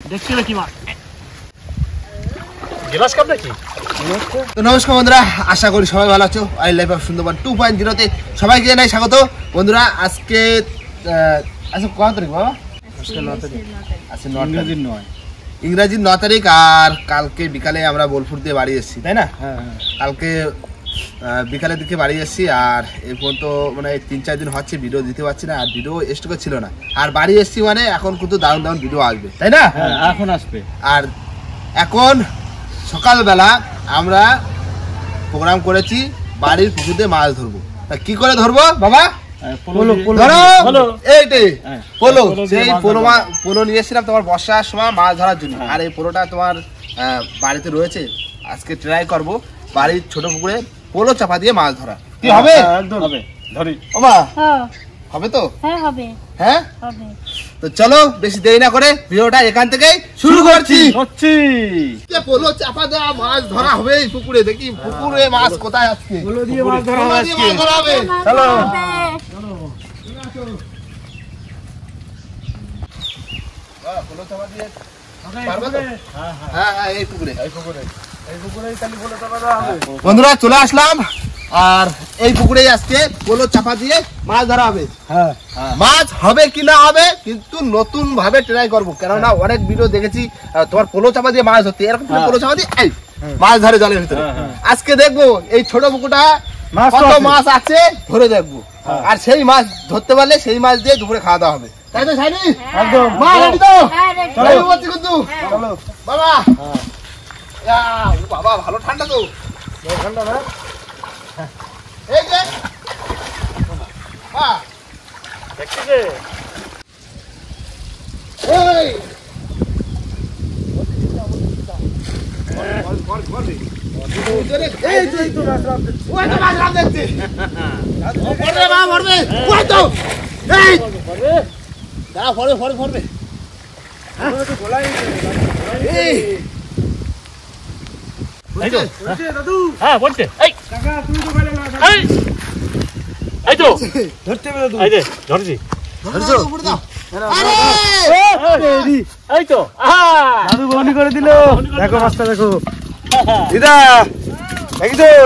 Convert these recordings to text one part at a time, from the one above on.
দেখছি নাকি মাছ glass cup নাকি। তো নমস্কার বন্ধুরা, আশা করি সবাই ভালো আছো। ওয়াইল্ড লাইফ অফ সুন্দরবন 2.0 তে সবাইকে জানাই স্বাগত। বন্ধুরা আজকে আজকে কত তারিখ বাবা? আজকে 9 তারিখ। আজকে ইংরেজির 9 তারিখ। আর কালকে বিকালে আমরা বোলপুর দিয়ে বাড়ি এসেছি, তাই না? কালকে বিকালের দিকে বাড়ি এসেছি। আর এই পর্যন্ত মানে 3-4 দিন হচ্ছে ভিডিও দিতে পারছি না, আর ভিডিও স্টকে ছিল না। আর বাড়ি এসেছি মানে এখন কিন্তু দারুণ দারুণ ভিডিও আসবে, তাই না? এখন আসবে। আর এখন সকালবেলা আমরা প্রোগ্রাম করেছি বাড়ির পুকুরে মাছ ধরবো। কি করে ধরবো বাবা? পোলো নিয়ে এসেছিলাম তোমার বর্ষার সময় মাছ ধরার জন্য। আর এই পোলোটা তোমার বাড়িতে রয়েছে। আজকে ট্রাই করবো বাড়ির ছোট পুকুরে পোলো চাপা দিয়ে মাছ ধরা। কি হবে? একদম হবে। ধরি ওমা হবে তো? হ্যাঁ হবে। হ্যাঁ হবে। তো চলো বেশি দেরি না করে ভিডিওটা এখান থেকেই শুরু করছি। পোলো চাপা দেওয়া মাছ ধরা হবে এই পুকুরে। দেখি পুকুরে মাছ কোথায় আছে। পোলো দিয়ে মাছ ধরা হবে আজকে। চলো পোলো চাপা দিয়ে পারবে তো? হ্যাঁ হ্যাঁ এই পুকুরে পোলো চাপা দেওয়া হবে। বন্ধুরা চলে আসলাম। আর এই পুকুরে আজকে পোলো চাপা দিয়ে মাছ ধরা হবে। মাছ হবে কি না হবে কিন্তু নতুন ভাবে ট্রাই করবো, কেননা অনেক ভিডিও দেখেছি তোমার পোলো চাপা দিয়ে মাছ ধরতে, এরকম পোলো চাপা দিয়ে মাছ ধরে জলের ভিতরে। আজকে দেখবো এই ছোট পুকুরটা কত মাছ আছে ধরে দেখবো। আর সেই মাছ ধরতে পারলে সেই মাছ দিয়ে দুপুরে খাওয়া দাওয়া হবে, তাই তো? শাইনি একদম মা রেডি তো? চলো বলছি কিন্তু চলো বাবা। বাবা ভালো ঠান্ডা তো। ঠান্ডা না এই যে মা দেখছি যে এই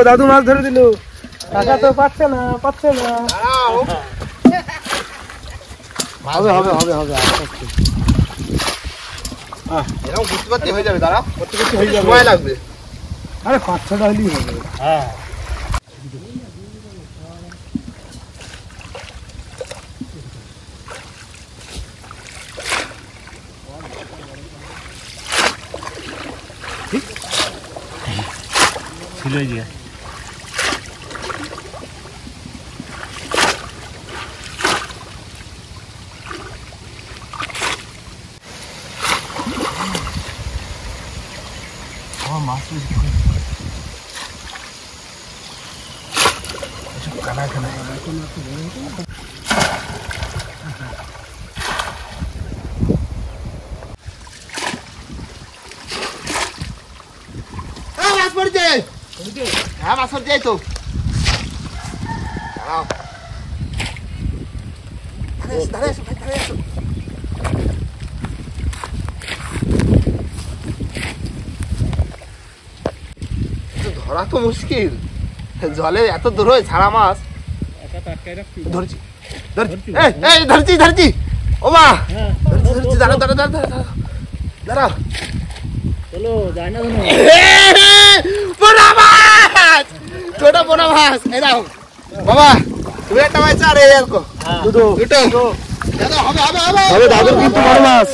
দাদু মাছ ধরে দিল। কাকা তো পাচ্ছে না হবে হবে হবে হবে এরকম বুঝতে পারতে হয়ে যাবে। দাঁড়া সময় লাগবে। আরে 5-6টা হলেই হবে। হ্যাঁ ছিল এই যে মাছ কানা কানা মাছ পড়ছে। হ্যাঁ মাছ পড়ছে তো। ধরা তো মুশকিল, জলে এত দূর হয়ে ছাড়া মাছ ধরছি ধরছি ধরছি। ও মা ধরছি, দাঁড়া দাঁড়া দাঁড়া দাঁড়া দাঁড়া। চলো যাই না পোনা মাছ, ছোট পোনা মাছ। এই দাও বাবা, তুমি একটা মাছ আর এই দেখো দুটো হবে হবে হবে হবে। দাদুর কিন্তু বড় মাছ।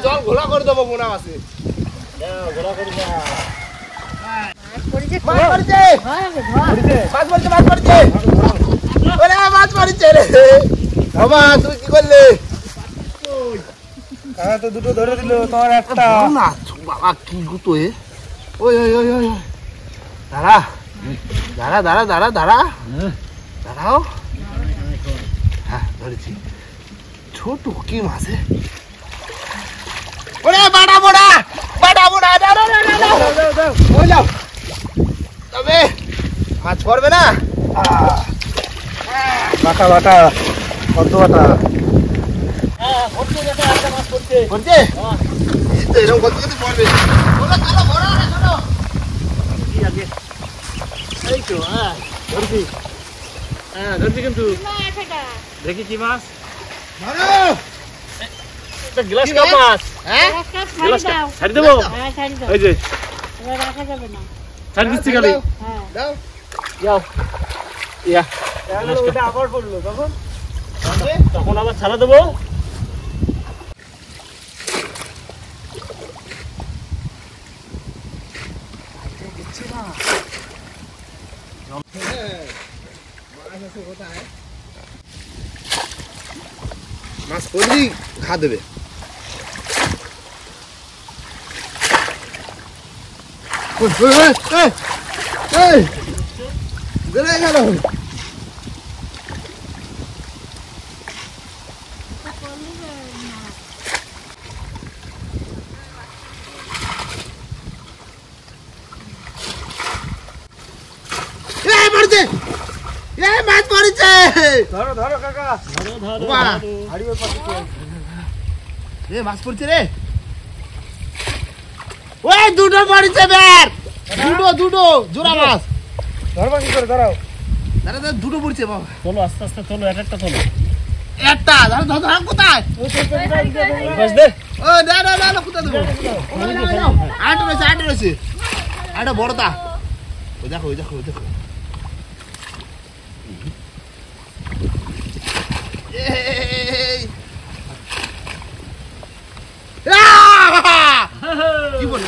জল ঘোলা করে দেবো পোনা মাছে। ঘোলা করে দাও। তুমি কি করলে? তো দুটো ধরে দিল, তোমার একটা। বাবা কি গুতো এ। ওই ওই ওই ওই দাঁড়া দাঁড়া দাঁড়া দাঁড়া দাঁড়া দাঁড়াও। হ্যাঁ ধরেছি ছোট কি মাছে। ওরে বাড়া বোড়া বাড়া বোড়া দাঁড়া দাঁড়া। তবে মাছ পড়বে না। বাটা বাটা কত বাটা। পড়ছে এই তো এরকম করতে করতে পড়বে চলো চলো বড় না চলো কি আগে এই তো ধরছি ধরছি কিন্তু দেখি কি মাছ ধরো এটা গ্লাস কাপ মাছ গ্লাস কাপ ছাড়ি দেবো এই যে ছাড়ি দিচ্ছি খালি দাও যাও ইয়া ওটা আবার পড়লো তখন আবার ছাড়া দেবো মাছ পড়লি খা দেবে গেল মাছ পড়েছে ধরো ধরো কাকা ধরো রে মাছ পড়ছে রে ওই দুটো পড়েছে বের দুটো জোড়া মাছ ধরবা কি করে দাঁড়াও দাঁড়া দাঁড়া দুটো পড়ছে বাবা চলো আস্তে আস্তে চলো একটা চলো একটা ধর ধর ধর কোথায় বাস দে ও না না না কোথায় দেবো আটা রয়েছে আটা বড়টা ওই দেখো কি বলে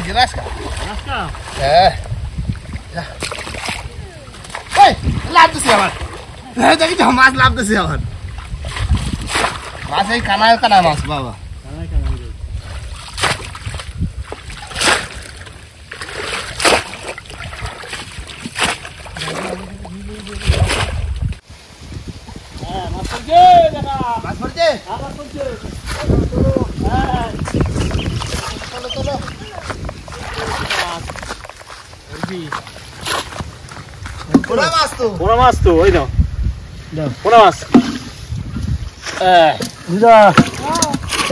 গ্লাস কা লাভ দিছি আমার দেখি তো মাছ লাভ দিছি আমার মাছ এই কানা মাছ বাবা মাছ পড়ছে পোনা মাছ তো ওই দাও পোনা মাছ বুঝা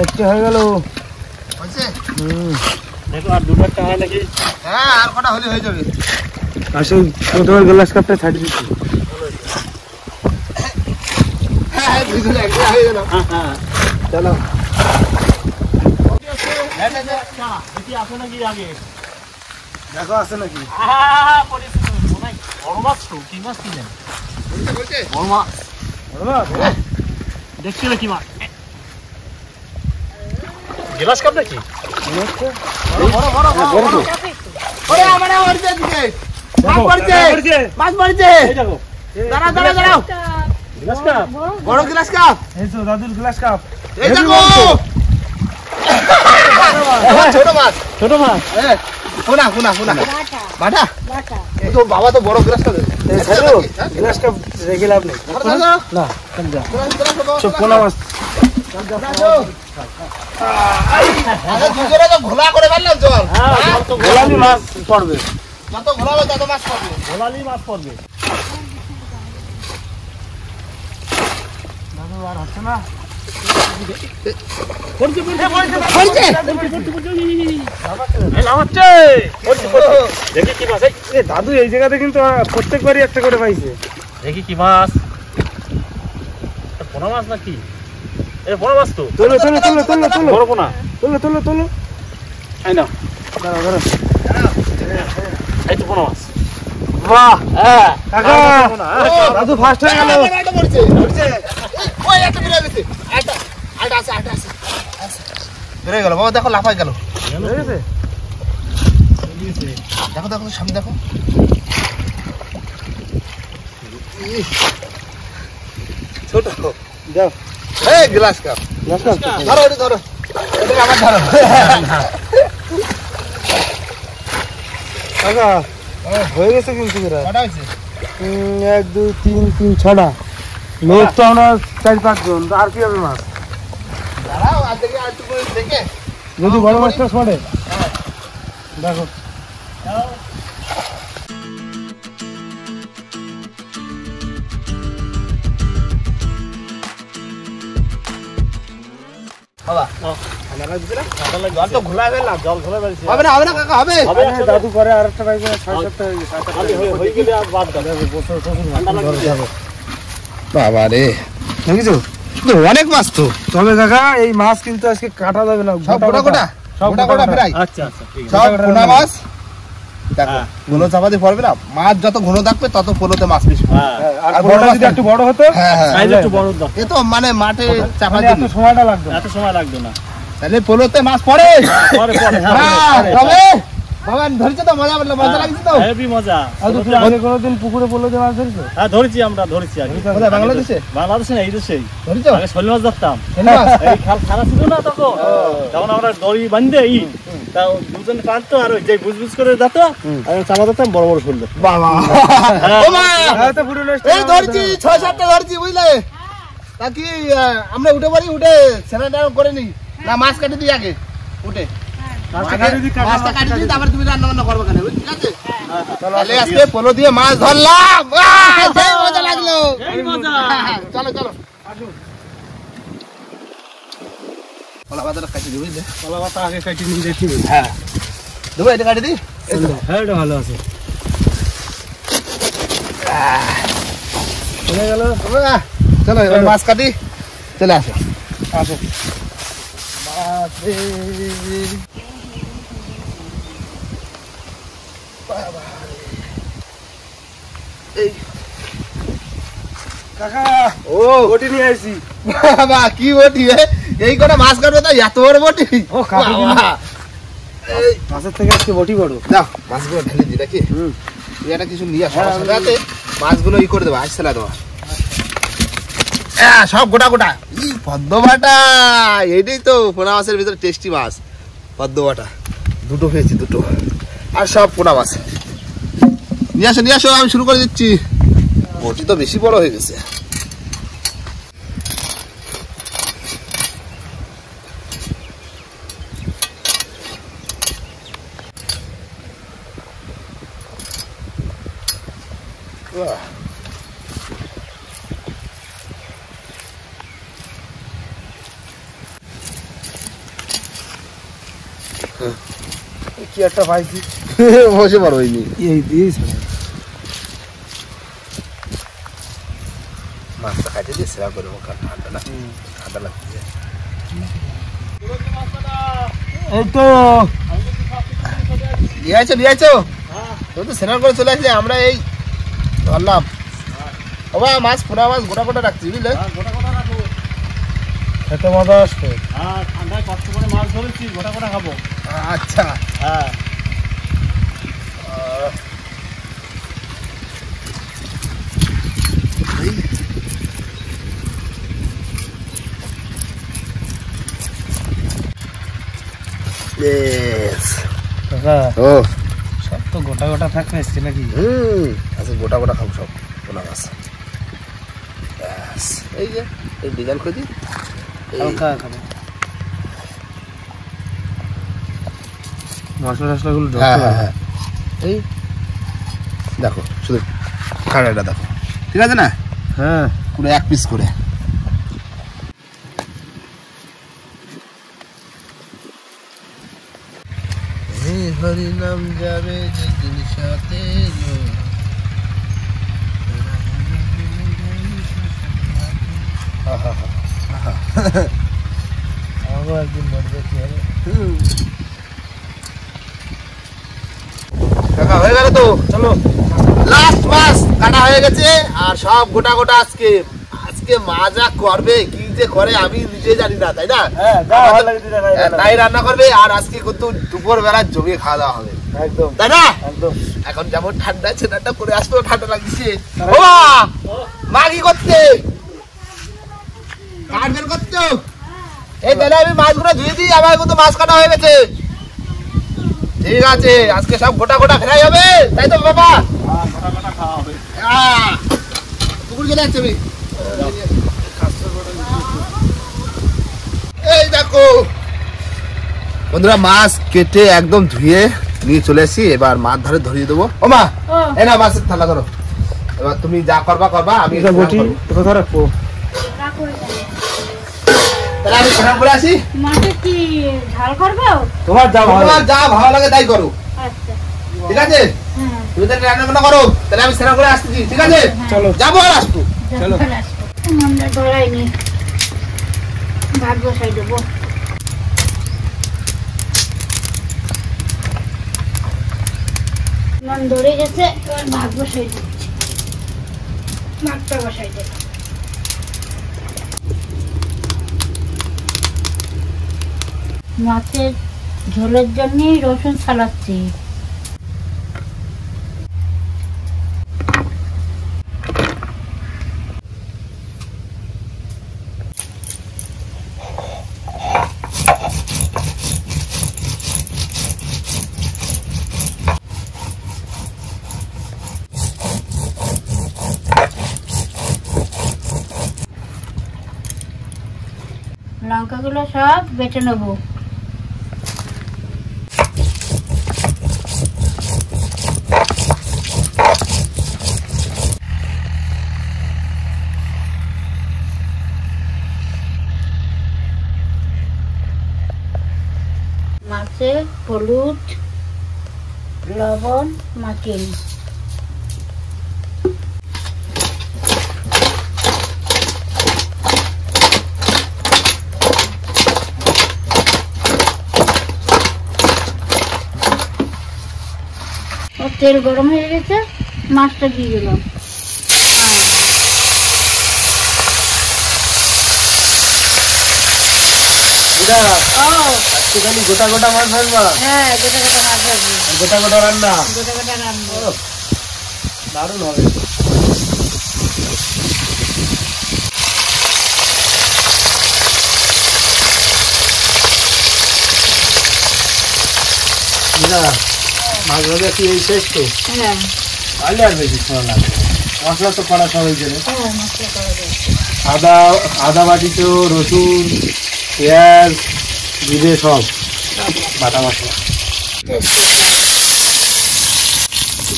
একটা হয়ে গেল দেখো আর দুটো একটা হয় নাকি হ্যাঁ আর কটা হলে হয়ে যাবে আসলে প্রথমে গ্লাস কাপটা ছাড়ি দিচ্ছি চলো আছে নাকি আগে দেখো আছে নাকি বড় মাছ তো কি মাছ কিনেন বড় মাছ দেখছি না কি মাছ গ্লাস কাপ নাকি দাঁড়াও গ্লাস কাপ বড় গ্লাস কাপ এই তো দাদুর গ্লাস কাপ এই দেখো ছোট মাছ শোনা বাটা এই তো বাবা তো বড় গ্লাস কাপ গ্লাস কাপ রেখে লাভ নেই না সব পোনা মাছ ঘোলা করে ফেললাম চল গোলালি মাছ পড়বে যত ঘোলাবে তত মাছ পড়বে গোলালি মাছ পড়বে দাদু আর হচ্ছে না দাদু এই জায়গাতে কিন্তু প্রত্যেকবারই একটা করে পাইছে দেখি কি মাছ পোনা মাছ নাকি পোনা মাছ তো তোলো বড় পোনা তোলো এই না দাঁড়াও এই তো পোনা মাছ বাহ কাকা দাদু ফার্স্ট হয়ে গেল বেড়ে গেল বাবা দেখো লাফাই গেল দেখো সামনে দেখো ছোট যাও এই গ্লাস কাপ ধরো এটা আমার ধরো কাকা হয়ে গেছে কিন্তু কটা হয়েছে 1 2 3 6টা লোক তো আমরা 4-5 জন আর কি হবে মাছ দাঁড়াও আর দেখে আর একটু করে দেখে যদি বড় মাছটা পড়ে দেখো বাবা ঠান্ডা লাগছে না? ঠান্ডা লাগছে। জল তো ঘোলা ফেললাম। জল ঘোলা বেরিয়েছে। হবে না কাকা, হবে? দাদু করে আরেকটা বাইকে 6-7টা হয়ে গেলে আর বাদ দাও। ঠান্ডা লাগছে। বাবা রে, দেখিছো অনেক মাছ তো। তবে কাকা এই মাছ কিন্তু আজকে কাটা যাবে না, সব গোটা গোটা গোটা গোটা ফ্রাই, আচ্ছা আচ্ছা ঠিক আছে। সব পোনা মাছ। দেখো পোলো চাপাতে পড়বে না, মাছ যত ঘন থাকবে তত পোলোতে মাছ বেশি পড়বে। হ্যাঁ আর আর বড় বড় মাছ যদি একটু বড় হতো হ্যাঁ হ্যাঁ, সাইজ একটু বড় দাও। এ তো মানে মাঠে চাপা তাহলে এত দিবি, সময়টা লাগতো না। এত সময় লাগবে না। তাহলে পোলোতে মাছ পড়ে। পরে পরে হ্যাঁ, তবে বাবা ধরেছে তো, মজা লাগলো, মজা লাগছে তো। হেভি মজা। আর তুমি আগে কোনোদিন পুকুরে পড়লে মাছ ধরেছো? হ্যাঁ ধরেছি, আমরা ধরেছি আগে। কোথায়, বাংলাদেশে বাংলাদেশে না, এই দেশেই। ধরেছো? আগে শৈল মাছ ধরতাম। শৈল মাছ? এই খাল খানা ছিল না তখন, তখন আমরা দড়ি বাঁধে তাও দুজন পারতো, আর ওই যে বুঝবুঝ করে যেত, আর চাপা দিতাম বড় বড় শৈল। বাবা ও মা, হ্যাঁ তো পুরো নষ্ট এই ধরছি 6-7টা ধরছি, বুঝলে? তা কি আমরা উঠে পারি, উঠে স্যানিটাইজ করে নি না? মাছ কাটি দিই আগে উঠে, মাছটা কাটি দিই, তারপর তুমি রান্না বান্না করবে কেন, ঠিক আছে? তাহলে আজকে পোলো দিয়ে মাছ ধরলাম, সেই মজা লাগলো। চলো চলো, কলা পাতাটা কাটি দিই, বুঝলে? কলা পাতা আগে কাটি নিয়ে দেখি। হ্যাঁ দেবো, এটা কাটি দিই। হ্যাঁ এটা ভালো আছে। চলে গেল, চলো এবার মাছ কাটি, চলে আসো আসো। কাকা ও বটি নিয়ে আসি। বাবা কি বটি রে, এই করে মাছ কাটবে তাই এত বড় বটি? ও কাটি দিন। বাবা, এই মাছের থেকে আজকে বটি বড়। দাও মাছগুলো ঢেলে দিই নাকি? এটা কিছু নিয়ে আসো, আমার সাথে আছে, মাছগুলো ই করে দেবো, আজ ফেলা দেবো। সব গোটা গোটা, ই পদ্ম বাটা, এইটাই তো পোনা মাছের ভিতরে টেস্টি মাছ, পদ্ম বাটা। দুটো পেয়েছি, দুটো, আর সব পোনা মাছ। নিয়ে আসো নিয়ে আসো, আমি শুরু করে দিচ্ছি। বটি তো বেশি বড় হয়ে গেছে। কি একটা পাইছি, বসে বড় হয়নি, এই দিয়েছে মাছটা খাইতে দিয়ে সেরা করে ঠান্ডা না, ঠান্ডা লাগছে। এই তো নিয়ে আইছো তুমি তো সেরা করে চলে আসলে, আমরা এই ধরলাম। বাবা মাছ পোনা মাছ গোটা গোটা রাখছি, বুঝলে? খেতে মজা আসবে। হ্যাঁ ঠান্ডায় কষ্ট করে মাছ ধরেছি, গোটা গোটা খাবো। আচ্ছা হ্যাঁ কাকা ও সব তো গোটা গোটা থাকবে আজকে নাকি? আচ্ছা গোটা গোটা খাবো সব পোনা মাছ। ব্যাস, এই যে এই ডিজাইন করে দিই, হালকা খাবে মশলা টশলা গুলো। হ্যাঁ হ্যাঁ হ্যাঁ, এই দেখো শুধু খাড়াটা দেখো, ঠিক আছে না? হ্যাঁ পুরো এক পিস করে। হরি নাম যাবে যেদিন সাথে, আমাকেও একদিন বলবে কি হবে। কাকা হয়ে গেল তো, চলো লাস্ট মাছ কাটা হয়ে গেছে, আর সব গোটা গোটা। আজকে আজকে মা যা করবে, কি যে করে আমি নিজে জানি না, তাই না? হ্যাঁ যা ভালো লাগে দিদা ভাই, ভালো। তাই রান্না করবে, আর আজকে কিন্তু দুপুর বেলা জমিয়ে খাওয়া দাওয়া হবে, একদম তাই না? একদম। এখন যেমন ঠান্ডা আছে, ঠান্ডা করে আসলেও ঠান্ডা লাগছে। ও মা কি করছে, কাঠ বের করছো? এই তাহলে আমি মাছগুলো ধুয়ে দিই, আমার কিন্তু মাছ কাটা হয়ে গেছে। ঠিক আছে, আজকে সব গোটা গোটা ফ্রাই হবে, তাই তো বাবা? গোটা গোটা খাওয়া হবে। পুকুর চলে যাচ্ছে। এই দেখো বন্ধুরা, মাছ কেটে একদম ধুয়ে নিয়ে চলে এসেছি, এবার মাছ ধরে ধরিয়ে দেবো। ও মা এই না মাছের থালা ধরো, এবার তুমি যা করবা করবা, আমি বটি কোথা রাখবো? তাহলে আমি সেরা করে আসি। মাছে কি ঝাল করবে? তোমার যা ভালো তোমার যা ভালো লাগে তাই করো, আচ্ছা ঠিক আছে? হ্যাঁ তুমি তাহলে রান্না বান্না করো, তাহলে আমি সেরা করে আসতেছি, ঠিক আছে? চলো যাবো আর আসবো। চলো। মনটা ধরাইনি, ভাত বসাই দেবো। মন ধরে গেছে, এবার ভাত বসাই দিচ্ছি, ভাতটা বসাই দেব। মাছের ঝোলের জন্যই রসুন ছাড়াচ্ছি। লঙ্কাগুলো সব বেটে নেবো। মাছে হলুদ, লবণ মাখিয়ে নিই। তেল গরম হয়ে গেছে, মাছটা দিয়ে দিলাম। গোটা গোটা মাছ ভাজবা? হ্যাঁ, গোটা গোটা মাছ ভাজবো, গোটা গোটা রান্না গোটা গোটা রান্না। দারুণ হবে। মাছ ভাজা কি এই শেষ তো? হ্যাঁ তাহলে আর বেশি সময় লাগবে। মশলা তো করা সব হয়েছে না? হ্যাঁ, মশলা করা যায়। আদা বাটিছো, রসুন, পেঁয়াজ, জিরে সব বাটা মশলা।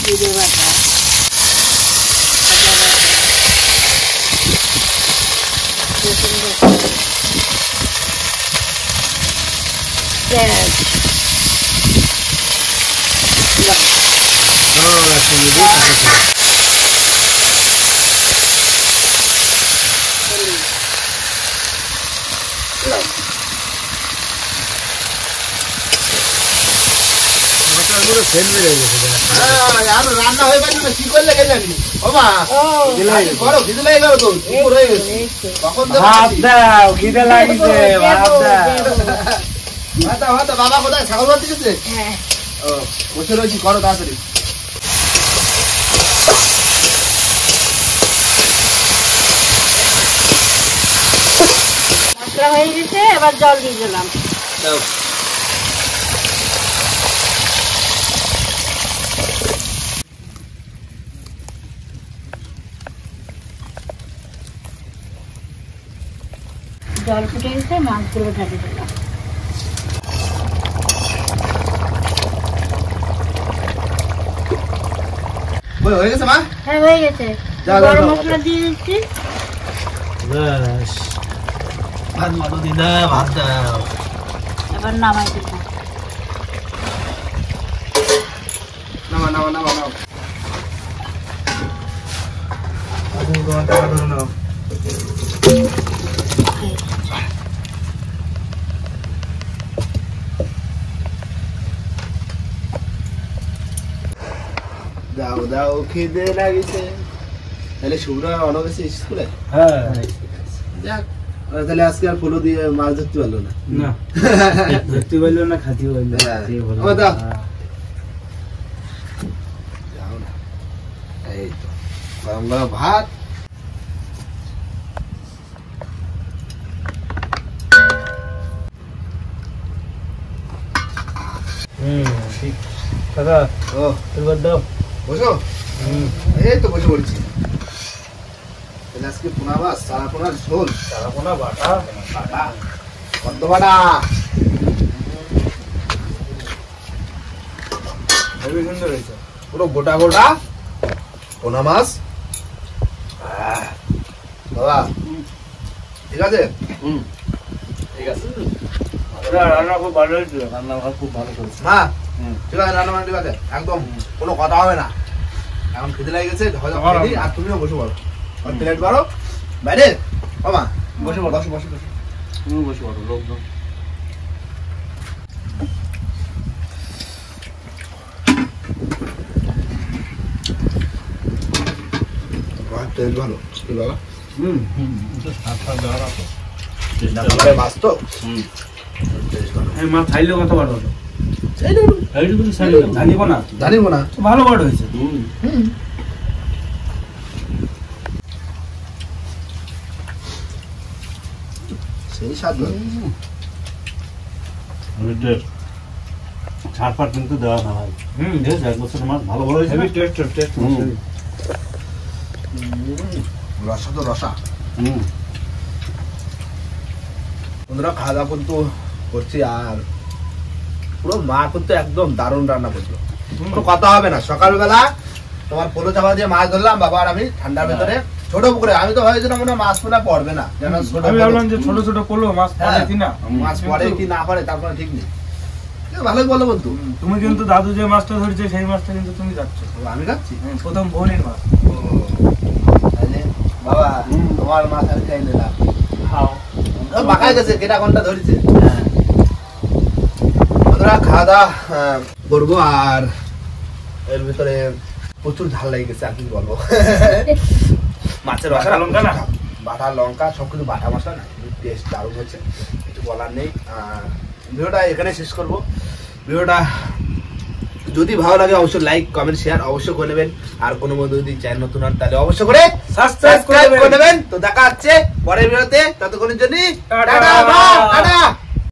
জিরে বাটা, আদা বাটা, রসুন বাটা, পেঁয়াজ, রান্না হয়ে পারলি না, কি করলে কে জানি? ও মা, করো, খিদে লেগে গেল তো, দুপুর হয়ে গেছে। কখন তো ভাত দাও, খিদে লাগছে, ভাত দাও। ভাত দাও, বাবা কোথায়? ছাগল বাঁধতে গেছে? হ্যাঁ ও, বসে রয়েছি, করো তাড়াতাড়ি। মশলা হয়ে গেছে, এবার জল দিয়ে দিলাম। দাও। জল ফুটে গেছে, মাছগুলো ঢেলে দিলাম। হয়ে গেছে মা? হ্যাঁ হয়ে গেছে, দাও, গরম দাও। মশলা দিয়ে দিচ্ছি। ব্যাস, ভাত মাতো দিদা, ভাত দাও। এবার নামাই দিলাম। নামা নামা নামা নাও। দাও দাও, খিদে লাগিছে। তাহলে শুভ্র অনেক গেছে স্কুলে? হ্যাঁ, যাক, ওরা তাহলে আজকে আর ফলো দিয়ে মাছ ধরতে পারলো না। না ধরতে পারলো না, খাতে পারলো না। ও দাও। যাও না। এই তো গরম গরম ভাত। ঠিক দাদা, ও এবার দাও। বসো। এই তো বসে পড়ছি। তাহলে আজকে পোনা মাছ, চারা পোনার ঝোল। চারা পোনা বাটা, বাটা, কত বাটা? হেবি সুন্দর হয়েছে। পুরো গোটা গোটা পোনা মাছ। বাবা ঠিক আছে? ঠিক আছে রান্না খুব ভালো হয়েছিল, রান্না খুব ভালো করেছে। হ্যাঁ ঠিক আছে, রান্না ঠিক আছে, একদম কোনো কথা হবে না। এখন খেতে লেগে গেছে, আর তুমিও বসে পড়ো, প্লেট বাড়ো বাইরে। বাবা বসে পড়ো, বসে বসে বসে তুমি বসে পড়ো, লোকজন টেস্ট ভালো কি বাবা? দেওয়ার আছে। মাছ তো মাছ খাইলেও কত বড় হলো, জানিব না জানিব না, ভালো বড় হয়েছে। সেই স্বাদ। ছাড় কিন্তু দেওয়া না ভাই। ঠিক আছে, 1 বছর মাছ ভালো বড় হয়েছে। রসা তো রসা। বন্ধুরা খাওয়া দাওয়া কিন্তু করছি, আর পুরো মা কিন্তু একদম দারুণ রান্না করলো, কোনো কথা হবে না। সকালবেলা তোমার পোলো চাপা দিয়ে মাছ ধরলাম বাবা আর আমি ঠান্ডার ভেতরে ছোট পুকুরে। আমি তো ভেবেছিলাম মনে হয় মাছ মনে হয় পড়বে না, যেন ছোট আমি ভাবলাম যে ছোট ছোট করলো মাছ পড়ে কিনা, মাছ পড়ে কি না পড়ে তারপরে ঠিক নেই। ভালোই বলো বন্ধু। তুমি কিন্তু দাদু যে মাছটা ধরেছে সেই মাছটা কিন্তু তুমি যাচ্ছ, আমি খাচ্ছি প্রথম বোনের মাছ। তাহলে বাবা তোমার মাছ আমি খাই নিলাম, মাখাই গেছে কেটা ঘন্টা ধরেছে। খাওয়া দাওয়া করবো, আর এর ভিতরে প্রচুর ঝাল লেগে গেছে, আর কি বলবো। মাছের বাটা লঙ্কা না, বাটা লঙ্কা সবকিছু বাটা মশলা না, টেস্ট দারুণ হচ্ছে, কিছু বলার নেই। ভিডিওটা এখানে শেষ করব। ভিডিওটা যদি ভালো লাগে অবশ্যই লাইক কমেন্ট শেয়ার অবশ্যই করে নেবেন, আর কোনো বন্ধু যদি চ্যানেল নতুন হন তাহলে অবশ্যই করে সাবস্ক্রাইব করে নেবেন। তো দেখা হচ্ছে পরের ভিডিওতে, ততক্ষণের জন্য টাটা।